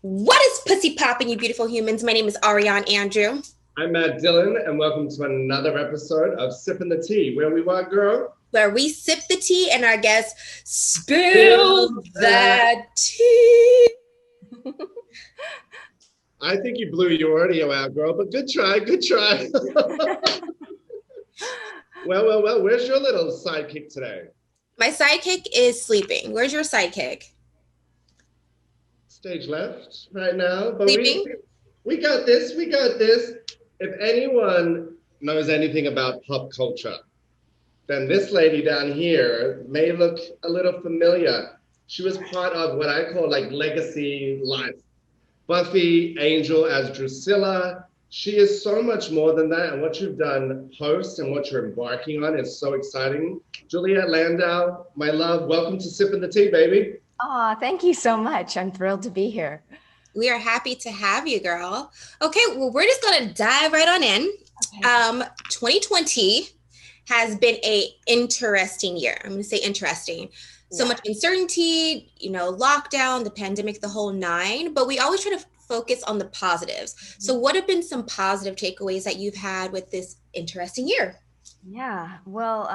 What is pussy popping, you beautiful humans? My name is Ariane Andrew. I'm Matt Dillon, and welcome to another episode of Sipping the Tea, where we what, girl? Where we sip the tea and our guests spill Spill that. that tea. I think you blew your audio out, girl, but good try, good try. Well, where's your little sidekick today? My sidekick is sleeping. Where's your sidekick? Stage left right now, but Sleeping? we got this, we got this. If anyone knows anything about pop culture, then this lady down here may look a little familiar. She was part of what I call like legacy life. Buffy, Angel as Drusilla. She is so much more than that. And what you've done post and what you're embarking on is so exciting. Juliet Landau, my love, welcome to Sipping the Tea, baby. Oh, thank you so much. I'm thrilled to be here. We are happy to have you, girl. Okay, well, we're just going to dive right on in. Okay. 2020 has been a interesting year. I'm going to say interesting. So much uncertainty, lockdown, the pandemic, the whole nine, but we always try to focus on the positives. So what have been some positive takeaways that you've had with this interesting year? Yeah, well,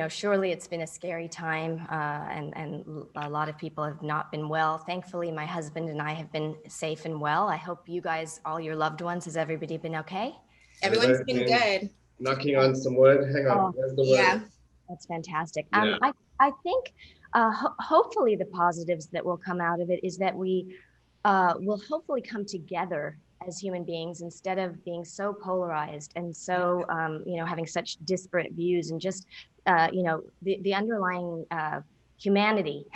surely it's been a scary time, and a lot of people have not been well. Thankfully, my husband and I have been safe and well. I hope you guys, all your loved ones, has everybody been okay? Everyone's been good. Knocking on some wood. Hang on. Where's the wood? Yeah. That's fantastic. Yeah. I think hopefully the positives that will come out of it is that we will hopefully come together as human beings instead of being so polarized and so, having such disparate views, and just, the underlying humanity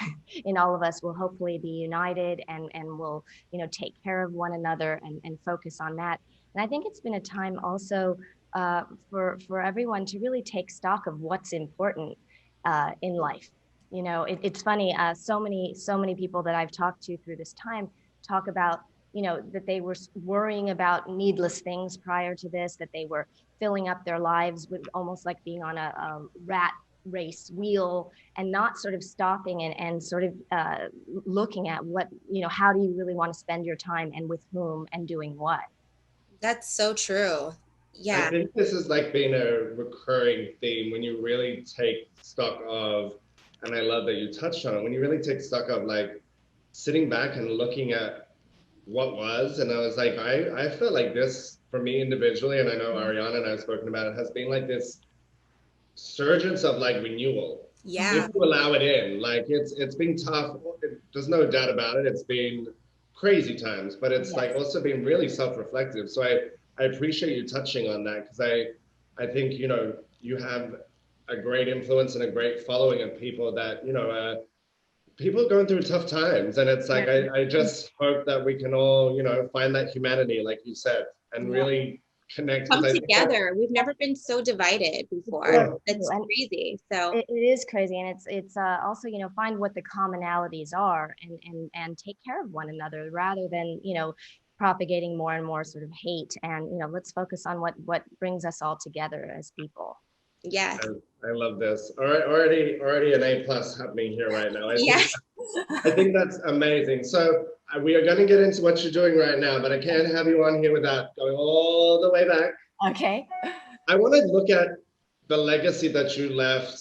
in all of us will hopefully be united and will, take care of one another and focus on that. And I think it's been a time also for everyone to really take stock of what's important in life. It's funny, so many people that I've talked to through this time talk about, that they were worrying about needless things prior to this, that they were filling up their lives with almost like being on a rat race wheel and not sort of stopping and sort of looking at what, how do you really want to spend your time and with whom and doing what? That's so true. Yeah. I think this has like been a recurring theme when you really take stock of, and I love that you touched on it, when you really take stock of like sitting back and looking at what was, and I was like, I felt like this for me individually, and I know Ariana and I've spoken about it, has been like this surgence of like renewal. Yeah. If you allow it in, like it's been tough. There's no doubt about it. It's been crazy times, but it's like also been really self-reflective. So I appreciate you touching on that, because I think, you have a great influence and a great following of people that, people going through tough times, and it's like I just hope that we can all find that humanity, like you said, and really connect. Come together. We've never been so divided before. It's crazy. So it is crazy, and it's also find what the commonalities are and take care of one another rather than propagating more and more sort of hate, and let's focus on what brings us all together as people. Yeah. I love this. All right, already an A+ happening here right now. I think that's amazing. So we are going to get into what you're doing right now, but I can't have you on here without going all the way back. Okay. I want to look at the legacy that you left.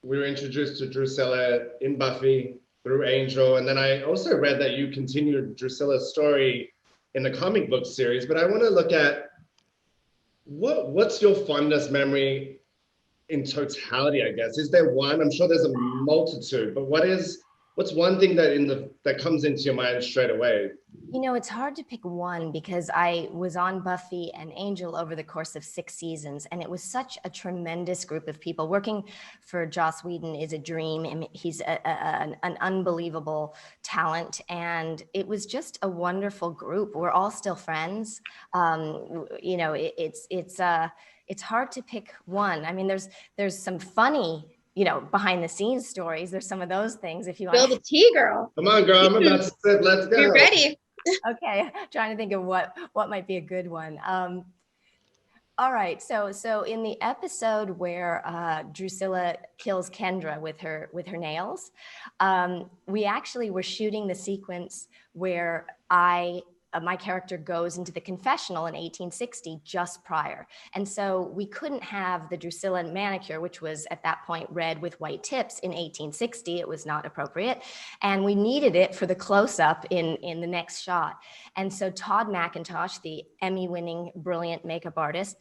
We were introduced to Drusilla in Buffy through Angel, and then I also read that you continued Drusilla's story in the comic book series. But I want to look at what's your fondest memory in totality, I guess. Is there one? I'm sure there's a multitude, but what's one thing that comes into your mind straight away? It's hard to pick one because I was on Buffy and Angel over the course of 6 seasons, and it was such a tremendous group of people. Working for Joss Whedon is a dream, and he's an unbelievable talent, and it was just a wonderful group. We're all still friends. It's hard to pick one. I mean, there's some funny, behind the scenes stories. There's some of those things if you want. Spill the tea, girl. Come on, girl. I'm about to sip. Let's go. You're ready. Okay, trying to think of what might be a good one. All right, so in the episode where Drusilla kills Kendra with her nails, we actually were shooting the sequence where my character goes into the confessional in 1860 just prior. And so we couldn't have the Drusilla manicure, which was at that point red with white tips in 1860. It was not appropriate. And we needed it for the close-up in the next shot. And so Todd McIntosh, the Emmy-winning brilliant makeup artist,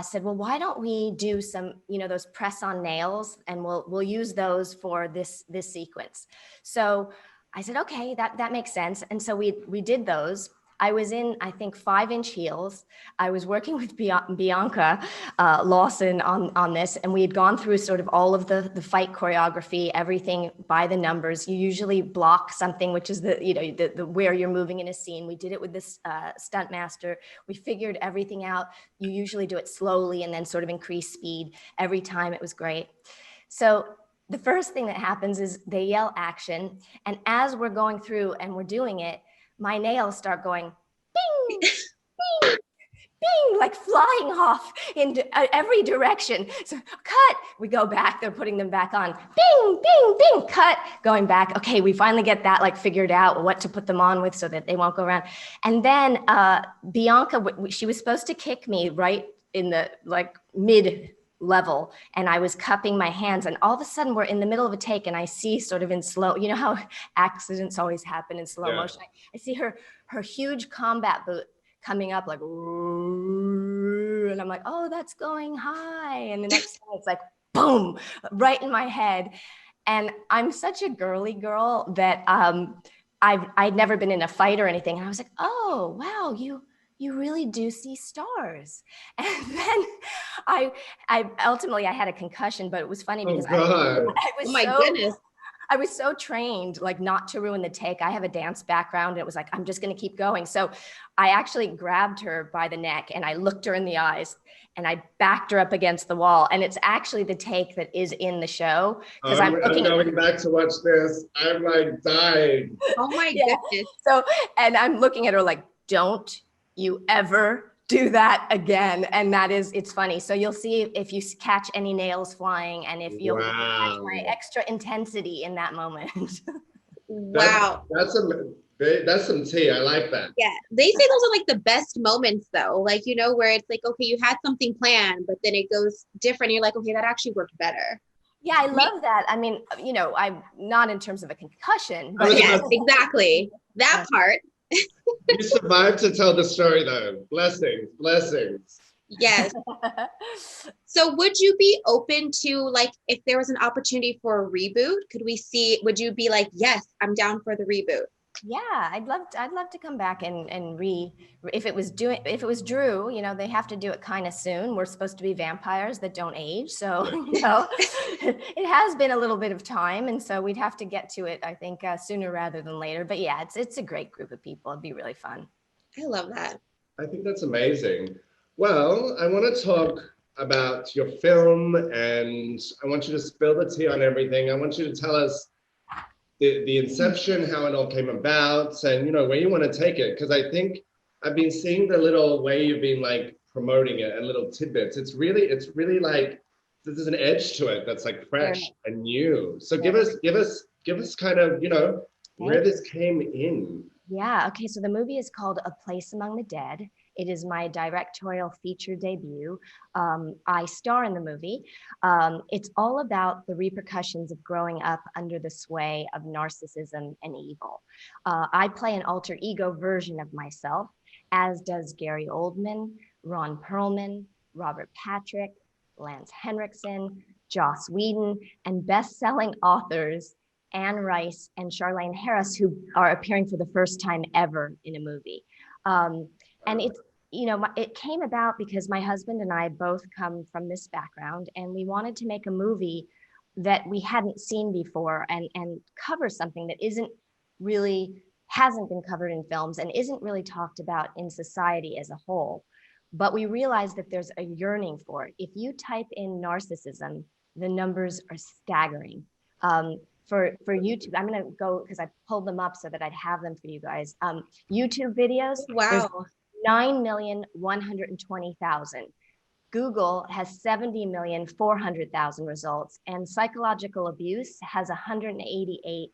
said, well, why don't we do some, those press-on nails, and we'll use those for this sequence. So I said, okay, that makes sense. And so we did those. I was in, I think, 5-inch heels. I was working with Bianca Lawson on this, and we had gone through sort of all of the fight choreography, everything by the numbers. You usually block something, which is the where you're moving in a scene. We did it with this stunt master. We figured everything out. You usually do it slowly and then sort of increase speed every time. It was great. So the first thing that happens is they yell action, and as we're going through and we're doing it, my nails start going bing, bing, bing, like flying off in every direction. So cut, we go back, they're putting them back on. Bing, bing, bing, cut, going back. Okay, we finally get that like figured out, what to put them on with so that they won't go around. And then Bianca, she was supposed to kick me right in the like mid level, and I was cupping my hands, and all of a sudden we're in the middle of a take, and I see sort of in slow, how accidents always happen in slow motion. I see her huge combat boot coming up like, and I'm like, oh, that's going high. And the next thing it's like, boom, right in my head. And I'm such a girly girl that I'd never been in a fight or anything. And I was like, oh, wow, you really do see stars. And then I ultimately had a concussion, but it was funny because goodness. I was so trained like not to ruin the take. I have a dance background, and it was like, I'm just going to keep going. So I actually grabbed her by the neck and I looked her in the eyes and I backed her up against the wall. And it's actually the take that is in the show. Because I'm going back to watch this. I'm like dying. Oh my goodness. So, and I'm looking at her like, don't you ever do that again. And it's funny. So you'll see if you catch any nails flying, and if you'll catch my extra intensity in that moment. Wow. That's some tea. I like that. Yeah. They say those are like the best moments though. Like, where it's like, okay, you had something planned, but then it goes different. You're like, okay, that actually worked better. Yeah, I love that. I mean, I'm not in terms of a concussion, but yes, exactly. That part. You survived to tell the story though. Blessings. Yes. So would you be open to, like, if there was an opportunity for a reboot, would you be like, yes, I'm down for the reboot? Yeah, I'd love to come back and if it was Drew, they have to do it kind of soon. We're supposed to be vampires that don't age. So, it has been a little bit of time. And so we'd have to get to it, I think, sooner rather than later. But yeah, it's a great group of people. It'd be really fun. I love that. I think that's amazing. Well, I want to talk about your film, and I want you to spill the tea on everything. I want you to tell us the inception, how it all came about, and where you want to take it. Because I think I've been seeing the little way you've been like promoting it and little tidbits. It's really like there's an edge to it that's like fresh and new. So give us kind of where this came in. Yeah. Okay. So the movie is called A Place Among the Dead. It is my directorial feature debut. I star in the movie. It's all about the repercussions of growing up under the sway of narcissism and evil. I play an alter ego version of myself, as does Gary Oldman, Ron Perlman, Robert Patrick, Lance Henriksen, Joss Whedon, and best-selling authors Anne Rice and Charlaine Harris, who are appearing for the first time ever in a movie. And it's, it came about because my husband and I both come from this background, and we wanted to make a movie that we hadn't seen before and cover something that hasn't been covered in films and isn't really talked about in society as a whole. But we realized that there's a yearning for it. If you type in narcissism, the numbers are staggering. For YouTube, I'm going to go, because I pulled them up so that I'd have them for you guys. YouTube videos. Wow. 9,120,000. Google has 70,400,000 results, and psychological abuse has 188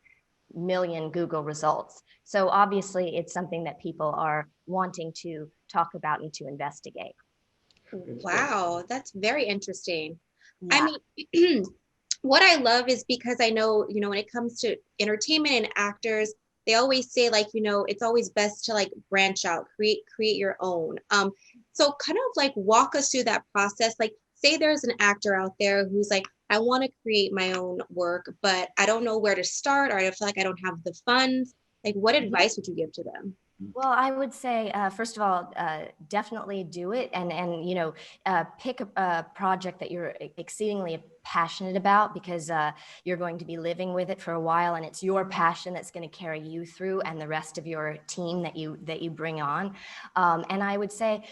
million Google results. So obviously it's something that people are wanting to talk about and to investigate. Wow, that's very interesting. Yeah. I mean, what I love is because I know, when it comes to entertainment and actors, they always say like, it's always best to like branch out, create your own. So kind of like walk us through that process. Like say there's an actor out there who's like, I want to create my own work, but I don't know where to start, or I feel like I don't have the funds. Like what advice would you give to them? Well, I would say, first of all, definitely do it, and pick a project that you're exceedingly passionate about, because you're going to be living with it for a while, and it's your passion that's going to carry you through, and the rest of your team that you bring on. And I would say,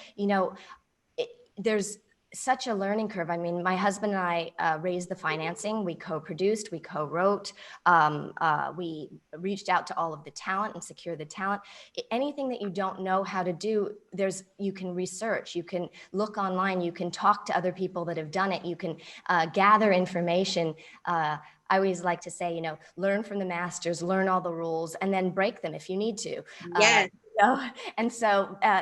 there's such a learning curve. I mean, my husband and I raised the financing. We co-produced, we co-wrote, we reached out to all of the talent and secured the talent. Anything that you don't know how to do, you can research, you can look online, you can talk to other people that have done it, you can gather information. I always like to say, learn from the masters, learn all the rules, and then break them if you need to. Yes.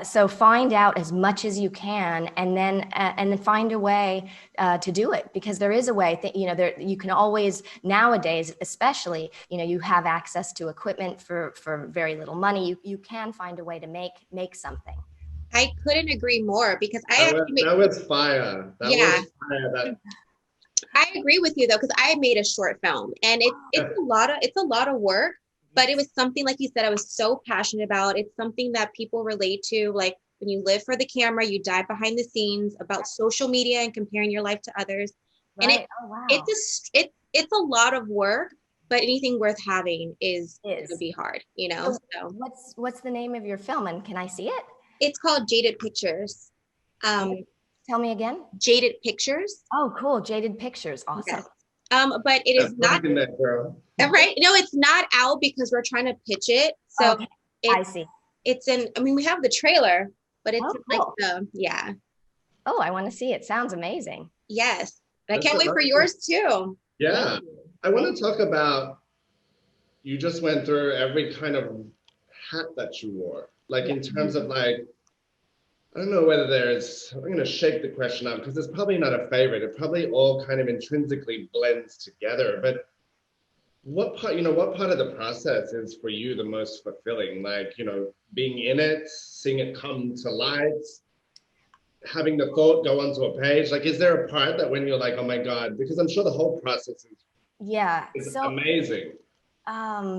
So find out as much as you can, and then find a way to do it, because there is a way that, you can always, nowadays especially, you have access to equipment for very little money. You can find a way to make something. I couldn't agree more, because that was fire. That was fire. I agree with you though, because I made a short film, and it's a lot of work. But it was something, like you said, I was so passionate about. It's something that people relate to. Like when you live for the camera, you die behind the scenes, about social media and comparing your life to others. Right. And it's a lot of work, but anything worth having is going to be hard, So what's the name of your film, and can I see it? It's called Jaded Pictures. Tell me again. Jaded Pictures. Oh, cool. Jaded Pictures. Awesome. Yes. But it is not right. No, it's not out because we're trying to pitch it. So okay. I see. It's we have the trailer, but it's cool. Oh, I want to see it. Sounds amazing. Yes. I can't wait for yours too. Yeah. I want to talk about, you just went through every kind of hat that you wore, like in terms of like, I don't know whether I'm going to shake the question up because it's probably not a favorite. It probably all kind of intrinsically blends together. But what part of the process is for you the most fulfilling? Like, being in it, seeing it come to light, having the thought go onto a page. Like, is there a part that when you're like, oh my God, because I'm sure the whole process is amazing.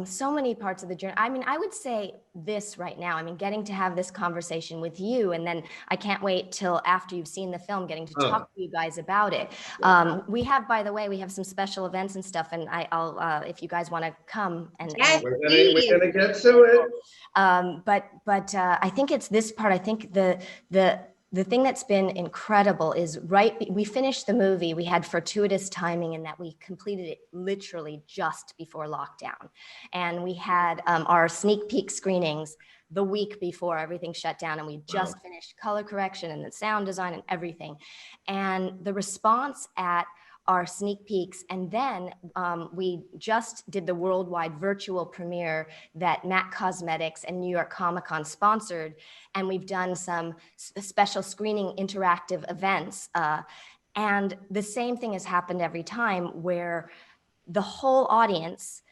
So many parts of the journey. I mean, I would say this right now. I mean, getting to have this conversation with you, and then I can't wait till after you've seen the film, getting to talk to you guys about it. We have, by the way, we have some special events and stuff, and I'll if you guys want to come and we're gonna get to it. But I think it's this part. I think the thing that's been incredible is we finished the movie, we had fortuitous timing in that we completed it literally just before lockdown. And we had our sneak peek screenings the week before everything shut down, and we just finished color correction and the sound design and everything. And the response at our sneak peeks, and then we just did the worldwide virtual premiere that Mac Cosmetics and New York Comic Con sponsored, and we've done some special screening interactive events, and the same thing has happened every time, where the whole audience,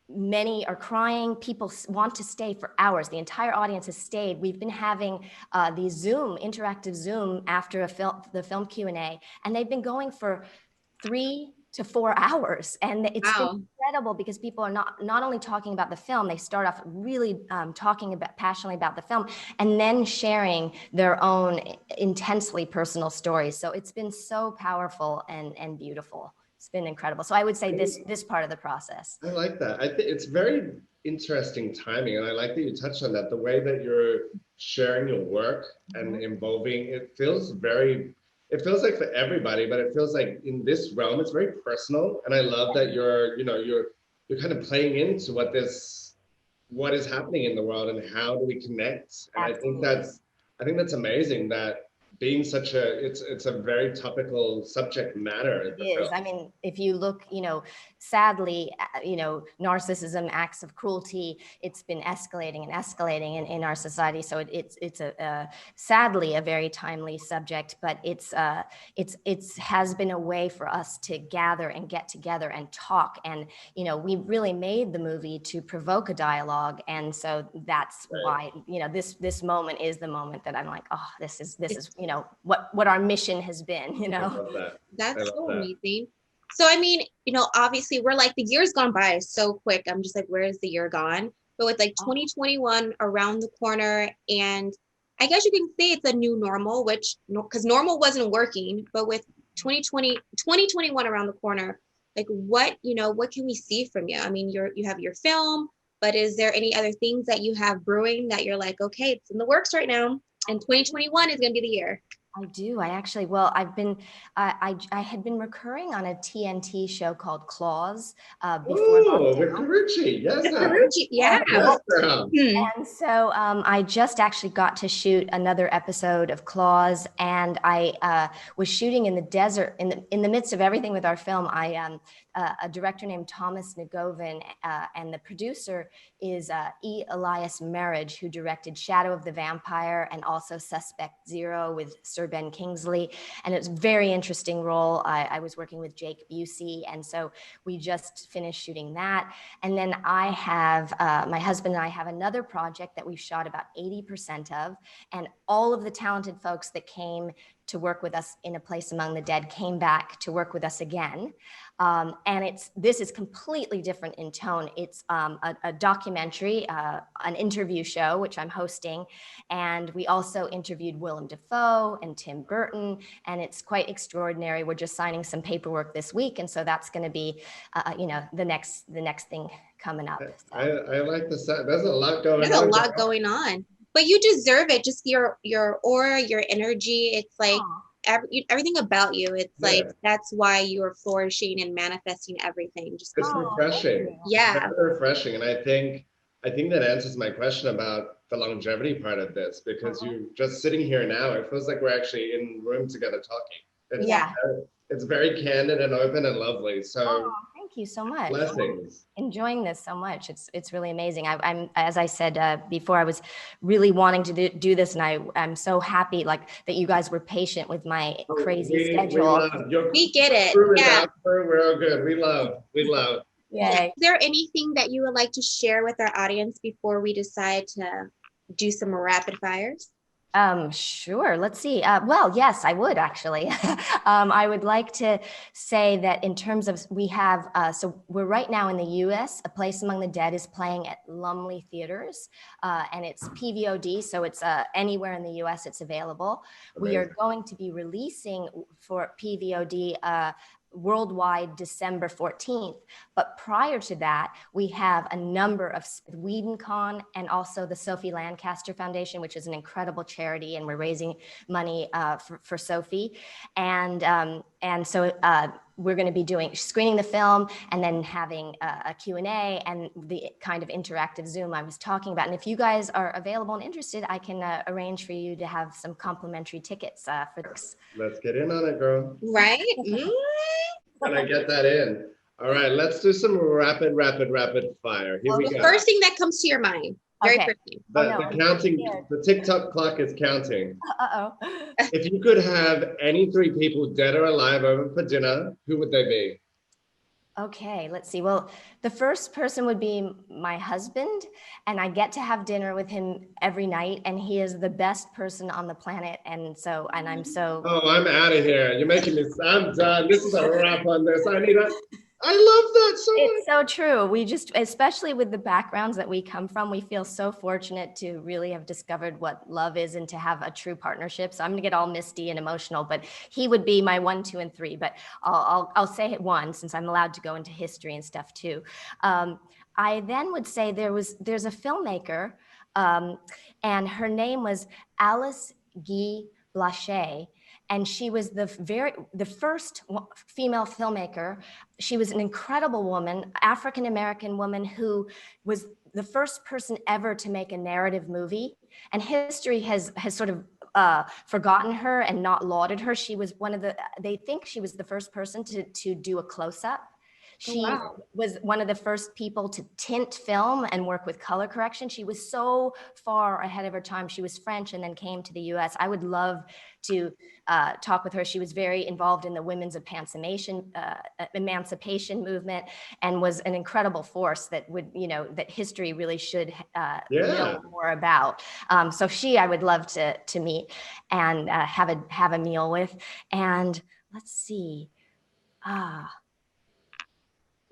many are crying, people want to stay for hours. The entire audience has stayed. We've been having these interactive Zoom after the film Q&A, and they've been going for 3 to 4 hours, and it's been incredible because people are not only talking about the film, they start off really talking passionately about the film, and then sharing their own intensely personal stories. So it's been so powerful and beautiful. It's been incredible. So I would say this part of the process. I like that. I think it's very interesting timing, and I like that you touched on that. The way that you're sharing your work and involving it feels like for everybody, but it feels like in this realm, it's very personal. And I love that you're kind of playing into what is happening in the world and how do we connect. And I think that's amazing that being such it's a very topical subject matter. It is. I mean, if you look, sadly, narcissism, acts of cruelty, it's been escalating and escalating in our society. So it's a sadly a very timely subject, but it's has been a way for us to gather and get together and talk. And we really made the movie to provoke a dialogue, and so that's why this moment is the moment that I'm like, oh, this is what our mission has been. I love that. That's so amazing. So, I mean, obviously we're like, the year's gone by so quick. I'm just like, where's the year gone? But with like 2021 around the corner, and I guess you can say it's a new normal, which, because normal wasn't working, but with 2021 around the corner, like what can we see from you? I mean, you have your film, but is there any other things that you have brewing that you're like, okay, it's in the works right now, and 2021 is going to be the year? I do. I actually, well, I had been recurring on a TNT show called Claws before. Oh, with Karuchi, yes. Karuchi, yeah. Yes, and so I just actually got to shoot another episode of Claws, and I was shooting in the desert in the midst of everything with our film. A director named Thomas Nagovin, and the producer is E. Elias Marriage, who directed Shadow of the Vampire and also Suspect Zero with Sir Ben Kingsley. And it's a very interesting role. I was working with Jake Busey, and so we just finished shooting that. And then I have, my husband and I have another project that we've shot about 80% of, and all of the talented folks that came to work with us in A Place Among the Dead came back to work with us again. And this is completely different in tone. It's a documentary, an interview show, which I'm hosting. And we also interviewed Willem Dafoe and Tim Burton, and it's quite extraordinary. We're just signing some paperwork this week. And so that's gonna be, the next thing coming up. So. I like the set. There's a lot going on. There's a lot going on. But you deserve it. Just your aura, your energy. It's like everything about you. It's like that's why you're flourishing and manifesting everything. Just it's refreshing. Yeah, it's refreshing. And I think that answers my question about the longevity part of this, because you just sitting here now, it feels like we're actually in room together talking. It's very candid and open and lovely. So thank you so much. Blessings. I'm enjoying this so much. It's really amazing. I'm as I said before, I was really wanting to do this, and I'm so happy that you guys were patient with my crazy schedule. We get it. Yeah, we're all good. We love. Yeah. Is there anything that you would like to share with our audience before we decide to do some rapid fires? Sure. Let's see. Well, yes, I would actually. I would like to say that in terms of, we have, so we're right now in the US, A Place Among the Dead is playing at Lumley Theaters, and it's PVOD. So it's anywhere in the US it's available. Amazing. We are going to be releasing for PVOD, worldwide December 14th. But prior to that, we have a number of Whedon Con and also the Sophie Lancaster Foundation, which is an incredible charity, and we're raising money for Sophie. And so we're going to be screening the film and then having a Q&A and the kind of interactive Zoom I was talking about. And if you guys are available and interested, I can arrange for you to have some complimentary tickets for this. Let's get in on it, girl. Right? Can I get that in? All right, let's do some rapid fire. Here we go. The first thing that comes to your mind. Very quickly. The counting, the TikTok clock is counting. Uh-oh. If you could have any 3 people, dead or alive, over for dinner, who would they be? Okay, let's see. Well, the first person would be my husband, and I get to have dinner with him every night, and he is the best person on the planet. And I'm so. Oh, I'm out of here. You're making me. I'm done. This is a wrap on this. I love that so much. It's so true. We just, especially with the backgrounds that we come from, we feel so fortunate to really have discovered what love is and to have a true partnership. So I'm gonna get all misty and emotional, but he would be my 1, 2, and 3. But I'll say it 1, since I'm allowed to go into history and stuff too. I then would say there's a filmmaker, and her name was Alice Guy Blaché. And she was the first female filmmaker. She was an incredible woman, African-American woman, who was the first person ever to make a narrative movie. And history has sort of forgotten her and not lauded her. She was they think she was the first person to do a close-up. She was one of the first people to tint film and work with color correction. She was so far ahead of her time. She was French and then came to the US. I would love to talk with her. She was very involved in the women's emancipation movement and was an incredible force that that history really should know more about. So I would love to meet and have a meal with. And let's see.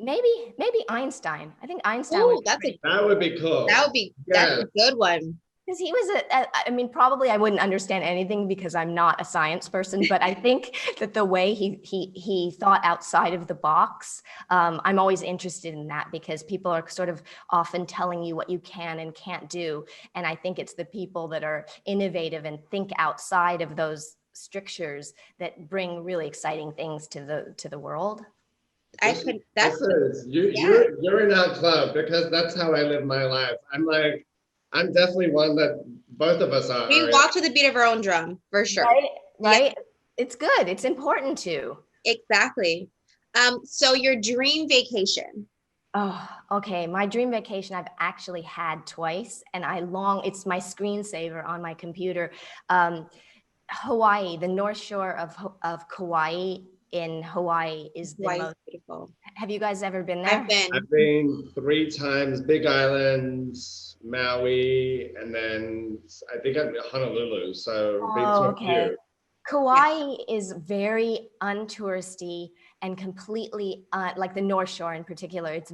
Maybe Einstein. I think Einstein. That would be cool. That's a good one. Because he was probably I wouldn't understand anything because I'm not a science person, but I think that the way he thought outside of the box, I'm always interested in that because people are sort of often telling you what you can and can't do. And I think it's the people that are innovative and think outside of those strictures that bring really exciting things to the world. You're in our club because that's how I live my life. I'm definitely one that both of us are. We walk to the beat of our own drum, for sure. Right? Yeah. It's good. It's important to. Exactly. So your dream vacation. Oh, okay. My dream vacation I've actually had twice, and it's my screensaver on my computer. Hawaii, the North Shore of Kauai in Hawaii is the most beautiful. Have you guys ever been there? I've been 3 times, Big Island, Maui, and then I think I'm Honolulu. So okay. Kauai is very untouristy and completely like the North Shore in particular. It's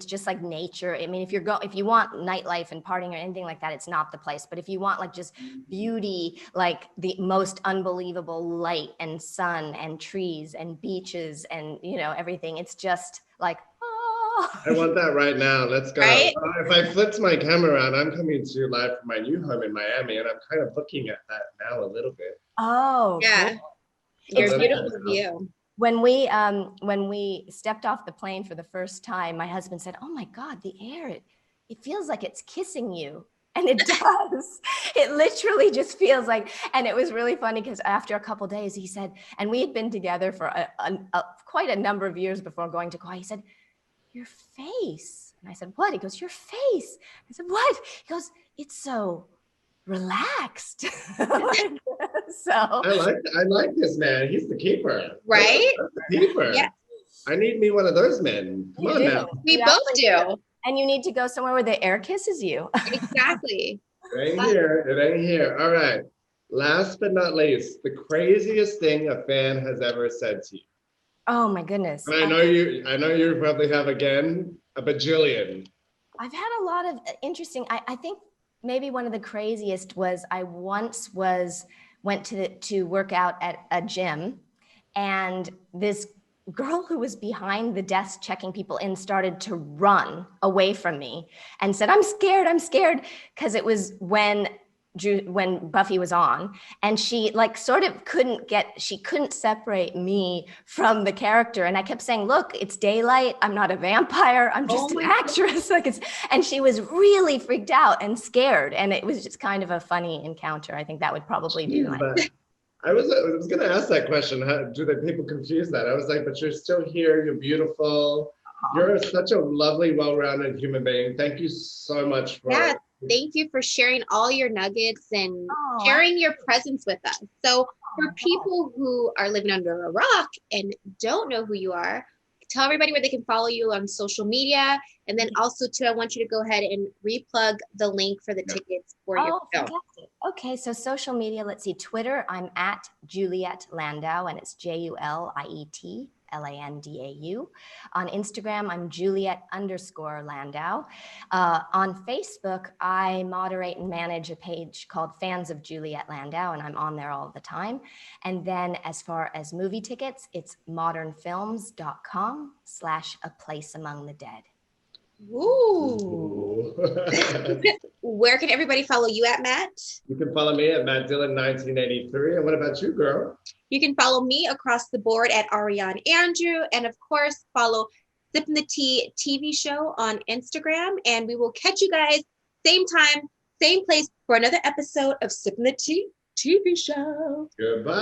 just like nature. I mean, if you want nightlife and partying or anything like that, it's not the place. But if you want like just beauty, like the most unbelievable light and sun and trees and beaches and everything, it's just like, I want that right now. Let's go. Right? If I flipped my camera around, I'm coming to you live from my new home in Miami, and I'm kind of looking at that now a little bit. Oh, yeah. Cool. It's a beautiful view. When we stepped off the plane for the first time, my husband said, "Oh my God, the air, it feels like it's kissing you." And it does. It literally just feels like, and it was really funny because after a couple of days, he said, and we had been together for quite a number of years before going to Kauai, he said, "Your face." And I said, "What?" He goes, "Your face." I said, "What?" He goes, "It's so relaxed." So I like this man. He's the keeper. Right? That's the keeper. Yeah. I need me one of those men. Come on now. We both do. And you need to go somewhere where the air kisses you. Exactly. It ain't here. All right. Last but not least, the craziest thing a fan has ever said to you. Oh my goodness. And I know you probably have again a bajillion. I've had a lot of interesting, I think maybe one of the craziest was I once went to work out at a gym, and this girl who was behind the desk checking people in started to run away from me and said, I'm scared, because it was when Buffy was on, and she like sort of couldn't separate me from the character. And I kept saying, look, it's daylight. I'm not a vampire. I'm just an actress. And she was really freaked out and scared. And it was just kind of a funny encounter. I think that would probably be my. I was going to ask that question. How do the people confuse that? I was like, but you're still here. You're beautiful. You're such a lovely, well-rounded human being. Thank you so much for. Yeah. Thank you for sharing all your nuggets and sharing your presence with us. So for people who are living under a rock and don't know who you are, tell everybody where they can follow you on social media. And then also too, I want you to go ahead and replug the link for the tickets for your show. Fantastic. Okay, so social media, let's see. Twitter, I'm at Juliet Landau, and it's JULIET LANDAU. On Instagram, I'm Juliet_Landau. On Facebook, I moderate and manage a page called Fans of Juliet Landau, and I'm on there all the time. And then as far as movie tickets, it's modernfilms.com/A Place Among the Dead. Ooh. Where can everybody follow you at, Matt? You can follow me at Matt Dillon 1983. And what about you, girl? You can follow me across the board at Ariane Andrew. And of course, follow Sippin' the Tea TV show on Instagram. And we will catch you guys same time, same place for another episode of Sippin' the Tea. TV show. Goodbye.